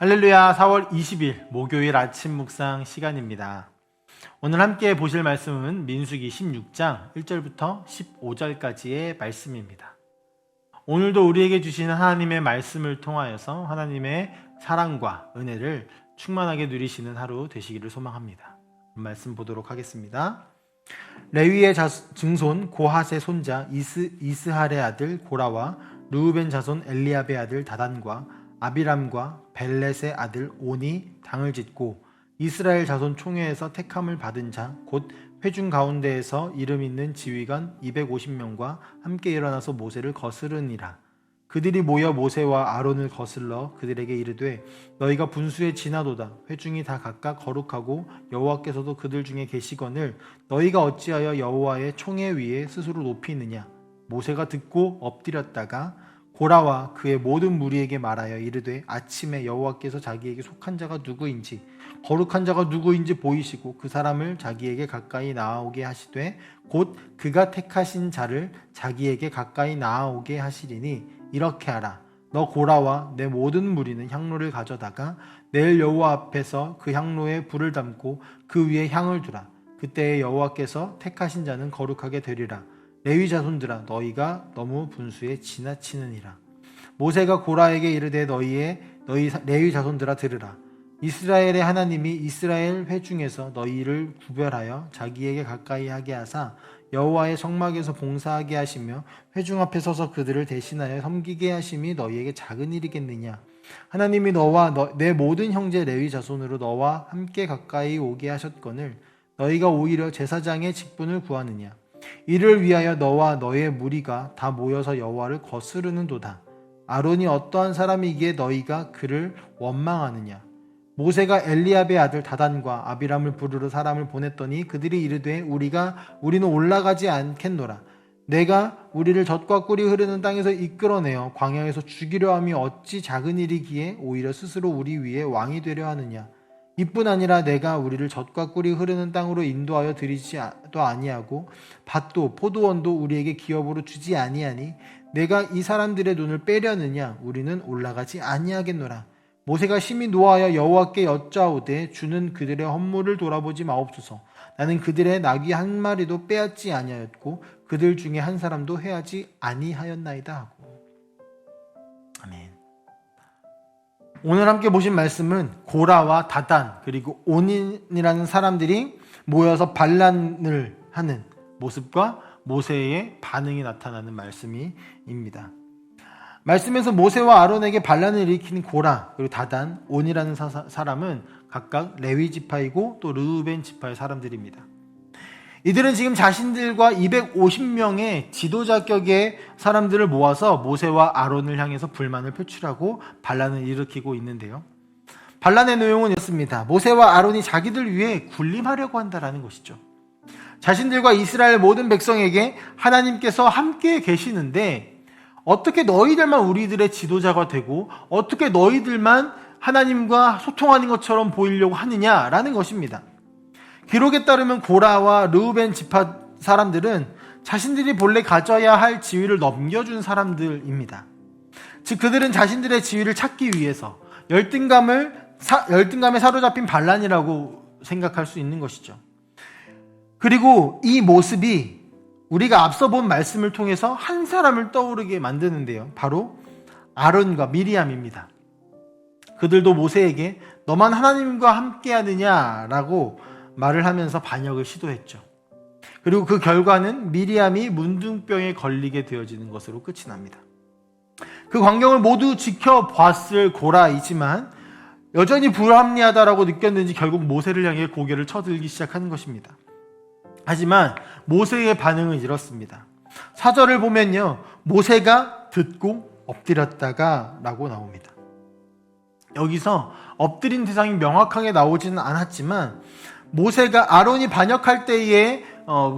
할렐루야. 4월 20일 목요일 아침 묵상 시간입니다. 오늘 함께 보실 말씀은 민수기 16장 1절부터 15절까지의 말씀입니다. 오늘도 우리에게 주시는 하나님의 말씀을 통하여서 하나님의 사랑과 은혜를 충만하게 누리시는 하루 되시기를 소망합니다. 말씀 보도록 하겠습니다. 레위의 증손 고핫의 손자 이스할의 아들 고라와 르우벤 자손 엘리압의 아들 다단과 아비람과 벨렛의 아들 온이 당을 짓고 이스라엘 자손 총회에서 택함을 받은 자 곧 회중 가운데에서 이름 있는 지휘관 250명과 함께 일어나서 모세를 거스르니라. 그들이 모여 모세와 아론을 거슬러 그들에게 이르되 너희가 분수에 지나도다. 회중이 다 각각 거룩하고 여호와께서도 그들 중에 계시거늘 너희가 어찌하여 여호와의 총회 위에 스스로 높이느냐. 모세가 듣고 엎드렸다가 고라와 그의 모든 무리에게 말하여 이르되 아침에 여호와께서 자기에게 속한 자가 누구인지 거룩한 자가 누구인지 보이시고 그 사람을 자기에게 가까이 나아오게 하시되 곧 그가 택하신 자를 자기에게 가까이 나아오게 하시리니 이렇게 하라. 너 고라와 내 모든 무리는 향로를 가져다가 내일 여호와 앞에서 그 향로에 불을 담고 그 위에 향을 두라. 그때에 여호와께서 택하신 자는 거룩하게 되리라. 레위 자손들아 너희가 너무 분수에 지나치느니라. 모세가 고라에게 이르되 너희 레위 자손들아 들으라. 이스라엘의 하나님이 이스라엘 회중에서 너희를 구별하여 자기에게 가까이 하게 하사 여호와의 성막에서 봉사하게 하시며 회중 앞에 서서 그들을 대신하여 섬기게 하심이 너희에게 작은 일이겠느냐. 하나님이 너와 내 모든 형제 레위 자손으로 너와 함께 가까이 오게 하셨거늘 너희가 오히려 제사장의 직분을 구하느냐. 이를 위하여 너와 너의 무리가 다 모여서 여호와를 거스르는도다. 아론이 어떠한 사람이기에 너희가 그를 원망하느냐. 모세가 엘리압의 아들 다단과 아비람을 부르러 사람을 보냈더니 그들이 이르되 우리는 올라가지 않겠노라. 내가 우리를 젖과 꿀이 흐르는 땅에서 이끌어내어 광야에서 죽이려 함이 어찌 작은 일이기에 오히려 스스로 우리 위에 왕이 되려 하느냐. 이뿐 아니라 내가 우리를 젖과 꿀이 흐르는 땅으로 인도하여 드리지도 아니하고 밭도 포도원도 우리에게 기업으로 주지 아니하니 내가 이 사람들의 눈을 빼려느냐. 우리는 올라가지 아니하겠노라. 모세가 심히 노하여 여호와께 여짜오되 주는 그들의 헌물을 돌아보지 마옵소서. 나는 그들의 나귀 한 마리도 빼앗지 아니하였고 그들 중에 한 사람도 해하지 아니하였나이다 하고. 아멘. 오늘 함께 보신 말씀은 고라와 다단 그리고 온인이라는 사람들이 모여서 반란을 하는 모습과 모세의 반응이 나타나는 말씀입니다. 말씀에서 모세와 아론에게 반란을 일으키는 고라 그리고 다단, 온이라는 사람은 각각 레위 지파이고 또 르우벤 지파의 사람들입니다. 이들은 지금 자신들과 250명의 지도자격의 사람들을 모아서 모세와 아론을 향해서 불만을 표출하고 반란을 일으키고 있는데요. 반란의 내용은 이렇습니다. 모세와 아론이 자기들 위해 군림하려고 한다는 것이죠. 자신들과 이스라엘 모든 백성에게 하나님께서 함께 계시는데 어떻게 너희들만 우리들의 지도자가 되고 어떻게 너희들만 하나님과 소통하는 것처럼 보이려고 하느냐라는 것입니다. 기록에 따르면 고라와 르우벤 지파 사람들은 자신들이 본래 가져야 할 지위를 넘겨준 사람들입니다. 즉 그들은 자신들의 지위를 찾기 위해서 열등감에 사로잡힌 반란이라고 생각할 수 있는 것이죠. 그리고 이 모습이 우리가 앞서 본 말씀을 통해서 한 사람을 떠오르게 만드는데요. 바로 아론과 미리암입니다. 그들도 모세에게 너만 하나님과 함께 하느냐라고 말을 하면서 반역을 시도했죠. 그리고 그 결과는 미리암이 문둥병에 걸리게 되어지는 것으로 끝이 납니다. 그 광경을 모두 지켜봤을 고라이지만 여전히 불합리하다라고 느꼈는지 결국 모세를 향해 고개를 쳐들기 시작하는 것입니다. 하지만 모세의 반응은 이렇습니다. 4절을 보면요. 모세가 듣고 엎드렸다가 라고 나옵니다. 여기서 엎드린 대상이 명확하게 나오지는 않았지만 모세가 아론이 반역할 때의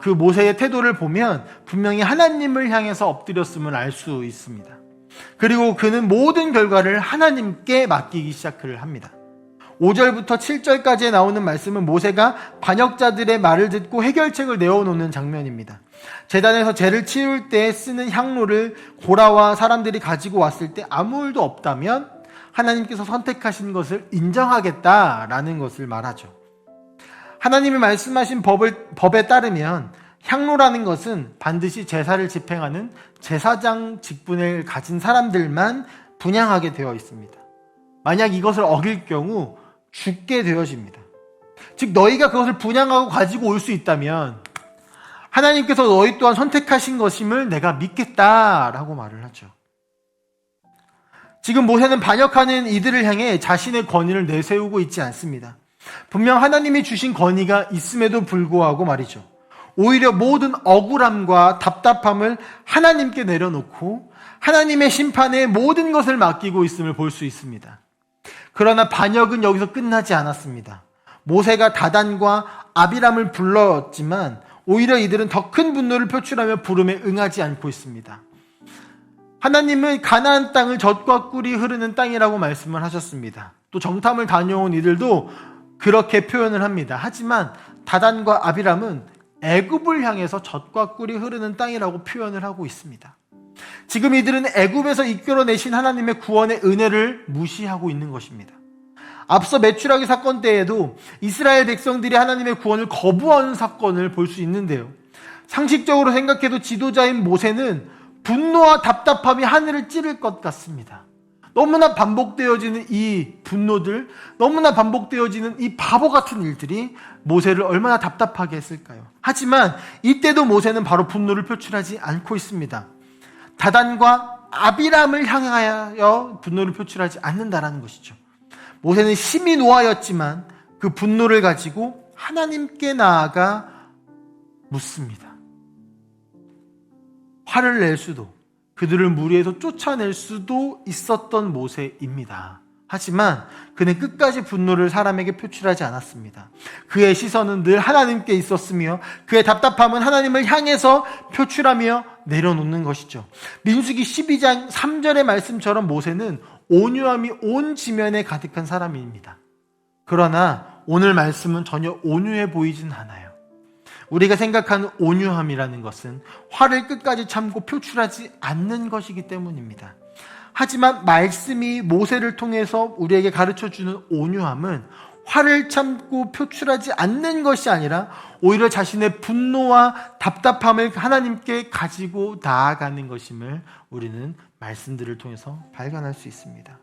그 모세의 태도를 보면 분명히 하나님을 향해서 엎드렸음을 알 수 있습니다. 그리고 그는 모든 결과를 하나님께 맡기기 시작을 합니다. 5절부터 7절까지에 나오는 말씀은 모세가 반역자들의 말을 듣고 해결책을 내어놓는 장면입니다. 제단에서 제를 치울 때 쓰는 향로를 고라와 사람들이 가지고 왔을 때 아무 일도 없다면 하나님께서 선택하신 것을 인정하겠다라는 것을 말하죠. 하나님이 말씀하신 법에 따르면 향로라는 것은 반드시 제사를 집행하는 제사장 직분을 가진 사람들만 분향하게 되어 있습니다. 만약 이것을 어길 경우 죽게 되어집니다. 즉 너희가 그것을 분향하고 가지고 올 수 있다면 하나님께서 너희 또한 선택하신 것임을 내가 믿겠다라고 말을 하죠. 지금 모세는 반역하는 이들을 향해 자신의 권위를 내세우고 있지 않습니다. 분명 하나님이 주신 권위가 있음에도 불구하고 말이죠. 오히려 모든 억울함과 답답함을 하나님께 내려놓고 하나님의 심판에 모든 것을 맡기고 있음을 볼 수 있습니다. 그러나 반역은 여기서 끝나지 않았습니다. 모세가 다단과 아비람을 불렀지만 오히려 이들은 더 큰 분노를 표출하며 부름에 응하지 않고 있습니다. 하나님은 가나안 땅을 젖과 꿀이 흐르는 땅이라고 말씀을 하셨습니다. 또 정탐을 다녀온 이들도 그렇게 표현을 합니다. 하지만 다단과 아비람은 애굽을 향해서 젖과 꿀이 흐르는 땅이라고 표현을 하고 있습니다. 지금 이들은 애굽에서 이끌어내신 하나님의 구원의 은혜를 무시하고 있는 것입니다. 앞서 메추라기 사건 때에도 이스라엘 백성들이 하나님의 구원을 거부하는 사건을 볼 수 있는데요. 상식적으로 생각해도 지도자인 모세는 분노와 답답함이 하늘을 찌를 것 같습니다. 너무나 반복되어지는 이 분노들, 너무나 반복되어지는 이 바보 같은 일들이 모세를 얼마나 답답하게 했을까요? 하지만 이때도 모세는 바로 분노를 표출하지 않고 있습니다. 다단과 아비람을 향하여 분노를 표출하지 않는다라는 것이죠. 모세는 심히 노하였지만 그 분노를 가지고 하나님께 나아가 묻습니다. 화를 낼 수도, 그들을 무리에서 쫓아낼 수도 있었던 모세입니다. 하지만 그는 끝까지 분노를 사람에게 표출하지 않았습니다. 그의 시선은 늘 하나님께 있었으며 그의 답답함은 하나님을 향해서 표출하며 내려놓는 것이죠. 민수기 12장 3절의 말씀처럼 모세는 온유함이 온 지면에 가득한 사람입니다. 그러나 오늘 말씀은 전혀 온유해 보이진 않아요. 우리가 생각하는 온유함이라는 것은 화를 끝까지 참고 표출하지 않는 것이기 때문입니다. 하지만 말씀이 모세를 통해서 우리에게 가르쳐주는 온유함은 화를 참고 표출하지 않는 것이 아니라 오히려 자신의 분노와 답답함을 하나님께 가지고 나아가는 것임을 우리는 말씀들을 통해서 발견할 수 있습니다.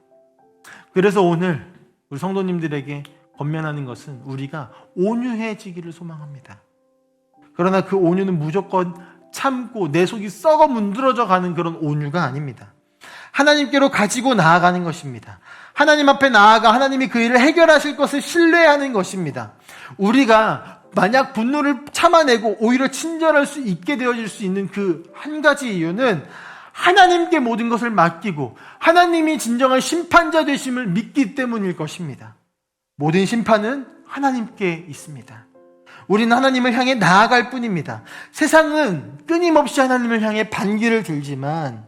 그래서 오늘 우리 성도님들에게 권면하는 것은 우리가 온유해지기를 소망합니다. 그러나 그 온유는 무조건 참고 내 속이 썩어 문드러져 가는 그런 온유가 아닙니다. 하나님께로 가지고 나아가는 것입니다. 하나님 앞에 나아가 하나님이 그 일을 해결하실 것을 신뢰하는 것입니다. 우리가 만약 분노를 참아내고 오히려 친절할 수 있게 되어질 수 있는 그 한 가지 이유는 하나님께 모든 것을 맡기고 하나님이 진정한 심판자 되심을 믿기 때문일 것입니다. 모든 심판은 하나님께 있습니다. 우리는 하나님을 향해 나아갈 뿐입니다. 세상은 끊임없이 하나님을 향해 반기를 들지만,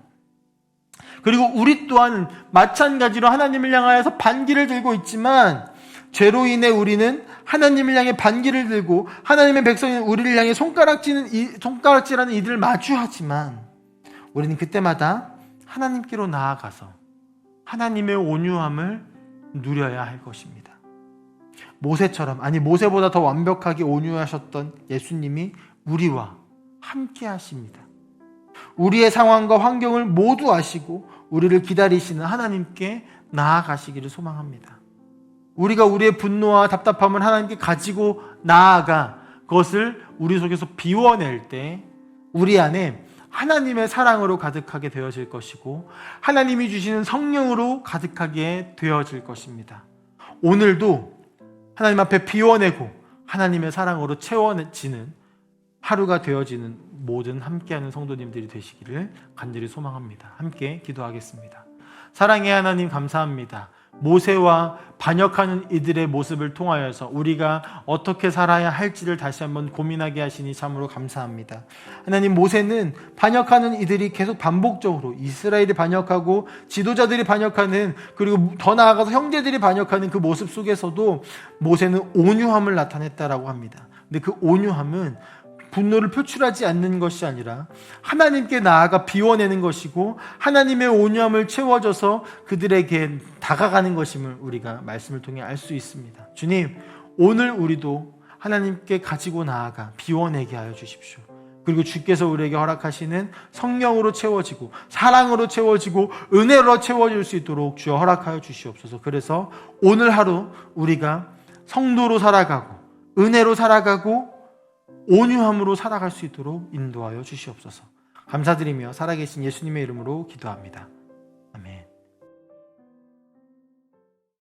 그리고 우리 또한 마찬가지로 하나님을 향하여서 반기를 들고 있지만, 죄로 인해 우리는 하나님을 향해 반기를 들고 하나님의 백성인 우리를 향해 손가락질하는 이들을 마주하지만, 우리는 그때마다 하나님께로 나아가서 하나님의 온유함을 누려야 할 것입니다. 모세처럼, 아니 모세보다 더 완벽하게 온유하셨던 예수님이 우리와 함께 하십니다. 우리의 상황과 환경을 모두 아시고 우리를 기다리시는 하나님께 나아가시기를 소망합니다. 우리가 우리의 분노와 답답함을 하나님께 가지고 나아가 그것을 우리 속에서 비워낼 때 우리 안에 하나님의 사랑으로 가득하게 되어질 것이고 하나님이 주시는 성령으로 가득하게 되어질 것입니다. 오늘도 하나님 앞에 비워내고 하나님의 사랑으로 채워지는 하루가 되어지는 모든 함께하는 성도님들이 되시기를 간절히 소망합니다. 함께 기도하겠습니다. 사랑의 하나님 감사합니다. 모세와 반역하는 이들의 모습을 통하여서 우리가 어떻게 살아야 할지를 다시 한번 고민하게 하시니 참으로 감사합니다. 하나님, 모세는 반역하는 이들이 계속 반복적으로 이스라엘이 반역하고 지도자들이 반역하는, 그리고 더 나아가서 형제들이 반역하는 그 모습 속에서도 모세는 온유함을 나타냈다라고 합니다. 근데 그 온유함은 분노를 표출하지 않는 것이 아니라 하나님께 나아가 비워내는 것이고 하나님의 온유함을 채워줘서 그들에게 다가가는 것임을 우리가 말씀을 통해 알 수 있습니다. 주님, 오늘 우리도 하나님께 가지고 나아가 비워내게 하여 주십시오. 그리고 주께서 우리에게 허락하시는 성령으로 채워지고 사랑으로 채워지고 은혜로 채워질 수 있도록 주여 허락하여 주시옵소서. 그래서 오늘 하루 우리가 성도로 살아가고 은혜로 살아가고 온유함으로 살아갈 수 있도록 인도하여 주시옵소서. 감사드리며 살아계신 예수님의 이름으로 기도합니다.